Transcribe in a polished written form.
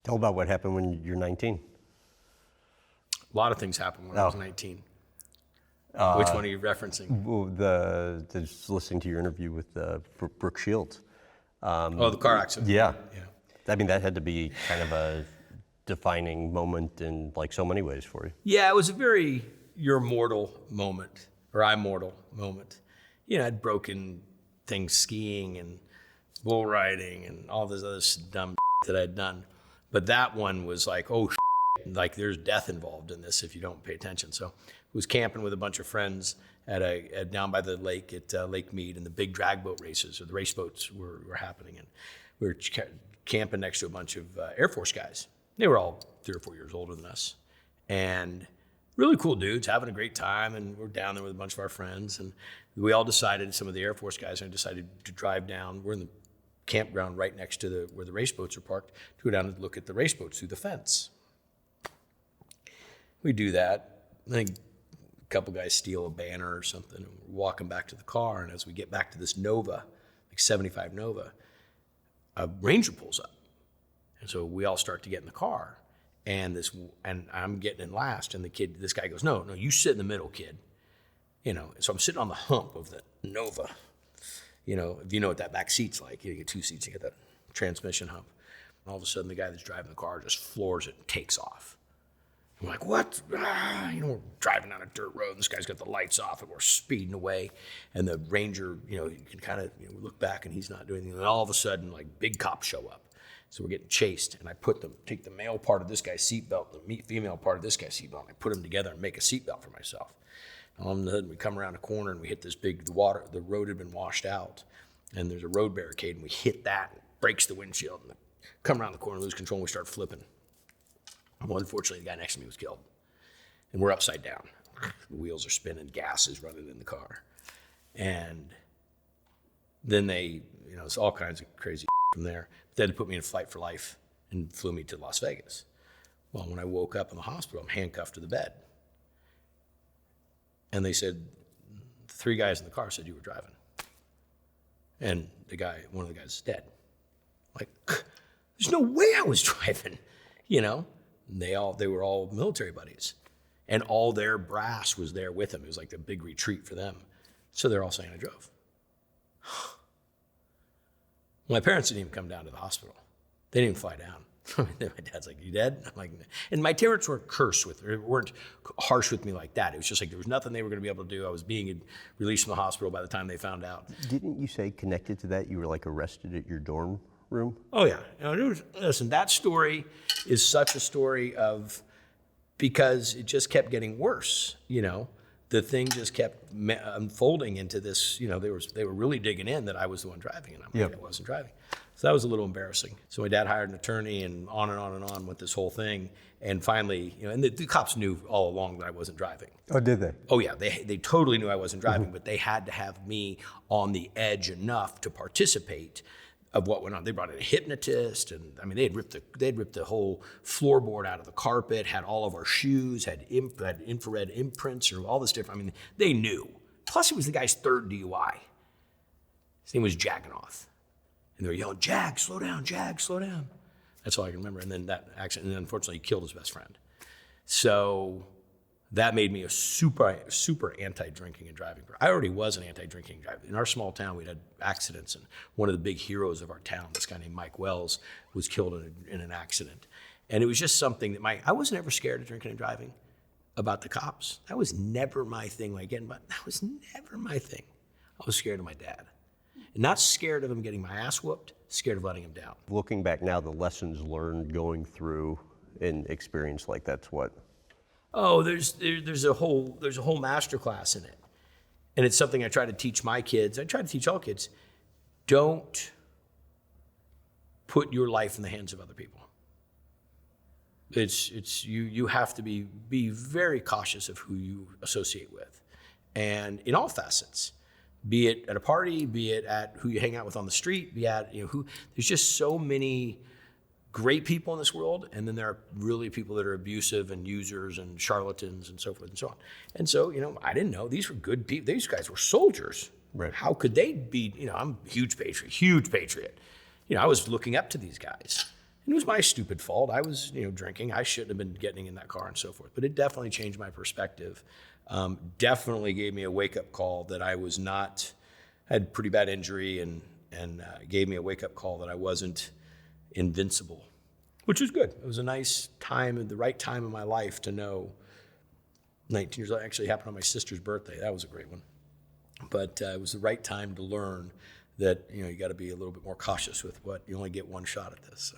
Tell about what happened when you're 19. A lot of things happened when I was 19. Which one are you referencing? Just listening to your interview with Brooke Shields. The car accident. Yeah. Yeah. I mean, that had to be kind of a defining moment in like so many ways for you. Yeah, it was a very you're mortal moment, or I'm mortal moment. You know, I'd broken things skiing and bull riding and all this other dumb that I'd done. But that one was like, oh, like there's death involved in this if you don't pay attention. So I was camping with a bunch of friends at down by the lake at Lake Mead, and the big drag boat races, or the race boats were happening. And we were camping next to a bunch of Air Force guys. They were all 3 or 4 years older than us. And really cool dudes, having a great time. And we're down there with a bunch of our friends. And we all decided, some of the Air Force guys decided to drive down. We're in the campground right next to where the race boats are parked, to go down and look at the race boats through the fence. We do that. I think a couple guys steal a banner or something, and we're walking back to the car. And as we get back to this Nova, like 75 Nova, a Ranger pulls up. And so we all start to get in the car, and I'm getting in last, and this guy goes, no, you sit in the middle, kid. You know, so I'm sitting on the hump of the Nova. You know, if you know what that back seat's like, you get 2 seats, you get that transmission hump. And all of a sudden, the guy that's driving the car just floors it and takes off. I'm like, what? You know, we're driving down a dirt road, and this guy's got the lights off, and we're speeding away. And the Ranger, you know, you can kind of look back, and he's not doing anything. And all of a sudden, like, big cops show up. So we're getting chased, and I take the male part of this guy's seatbelt, the female part of this guy's seatbelt, and I put them together and make a seatbelt for myself. And all of a sudden, we come around a corner, and we hit this the road had been washed out, and there's a road barricade, and we hit that, and it breaks the windshield, and come around the corner, lose control, and we start flipping. Well, unfortunately, the guy next to me was killed, and we're upside down. The wheels are spinning, gas is running in the car. And then it's all kinds of crazy from there. But then they put me in a flight for life and flew me to Las Vegas. Well, when I woke up in the hospital, I'm handcuffed to the bed. And they said, the 3 guys in the car said you were driving. And one of the guys is dead. Like, there's no way I was driving, you know? And they were all military buddies. And all their brass was there with them. It was like a big retreat for them. So they're all saying I drove. My parents didn't even come down to the hospital. They didn't even fly down. My dad's like, you dead? I'm like, and my parents weren't harsh with me like that. It was just like there was nothing they were going to be able to do. I was being released from the hospital by the time they found out. Didn't you say connected to that you were like arrested at your dorm room? Oh yeah. Listen, that story is such a story of, because it just kept getting worse, you know. The thing just kept unfolding into this, you know, they were really digging in that I was the one driving, and I wasn't driving. So that was a little embarrassing. So my dad hired an attorney, and on and on and on with this whole thing. And finally, you know, and the cops knew all along that I wasn't driving. Oh, did they? Oh yeah, they totally knew I wasn't driving, but they had to have me on the edge enough to participate of what went on. They brought in a hypnotist, and I mean, they'd ripped the whole floorboard out of the carpet, had all of our shoes, had infrared imprints, or all this different. I mean, they knew. Plus, it was the guy's 3rd DUI. His name was Jagganoff, and they were yelling, "Jag, slow down! Jag, slow down!" That's all I can remember. And then that accident, and then unfortunately, he killed his best friend. So that made me a super anti-drinking and driving. I already was an anti-drinking driver. In our small town, we'd had accidents, and one of the big heroes of our town, this guy named Mike Wells, was killed in an accident. And it was just something that I wasn't ever scared of drinking and driving about the cops. That was never my thing. That was never my thing. I was scared of my dad. And not scared of him getting my ass whooped, scared of letting him down. Looking back now, the lessons learned going through an experience like that's what? Oh, there's a whole masterclass in it. And it's something I try to teach my kids. I try to teach all kids. Don't put your life in the hands of other people. You have to be very cautious of who you associate with. And in all facets, be it at a party, be it at who you hang out with on the street, there's just so many great people in this world, and then there are really people that are abusive and users and charlatans and so forth and so on. And so, I didn't know. These were good people. These guys were soldiers. Right. How could they be, I'm a huge patriot. I was looking up to these guys. And it was my stupid fault. I was, drinking. I shouldn't have been getting in that car and so forth. But it definitely changed my perspective. Definitely gave me a wake-up call that I was not, had pretty bad injury, and gave me a wake-up call that I wasn't invincible, which was good. It was a nice time, at the right time in my life to know. 19 years old, actually happened on my sister's birthday. That was a great one. But it was the right time to learn that, you got to be a little bit more cautious with what, you only get one shot at this. So.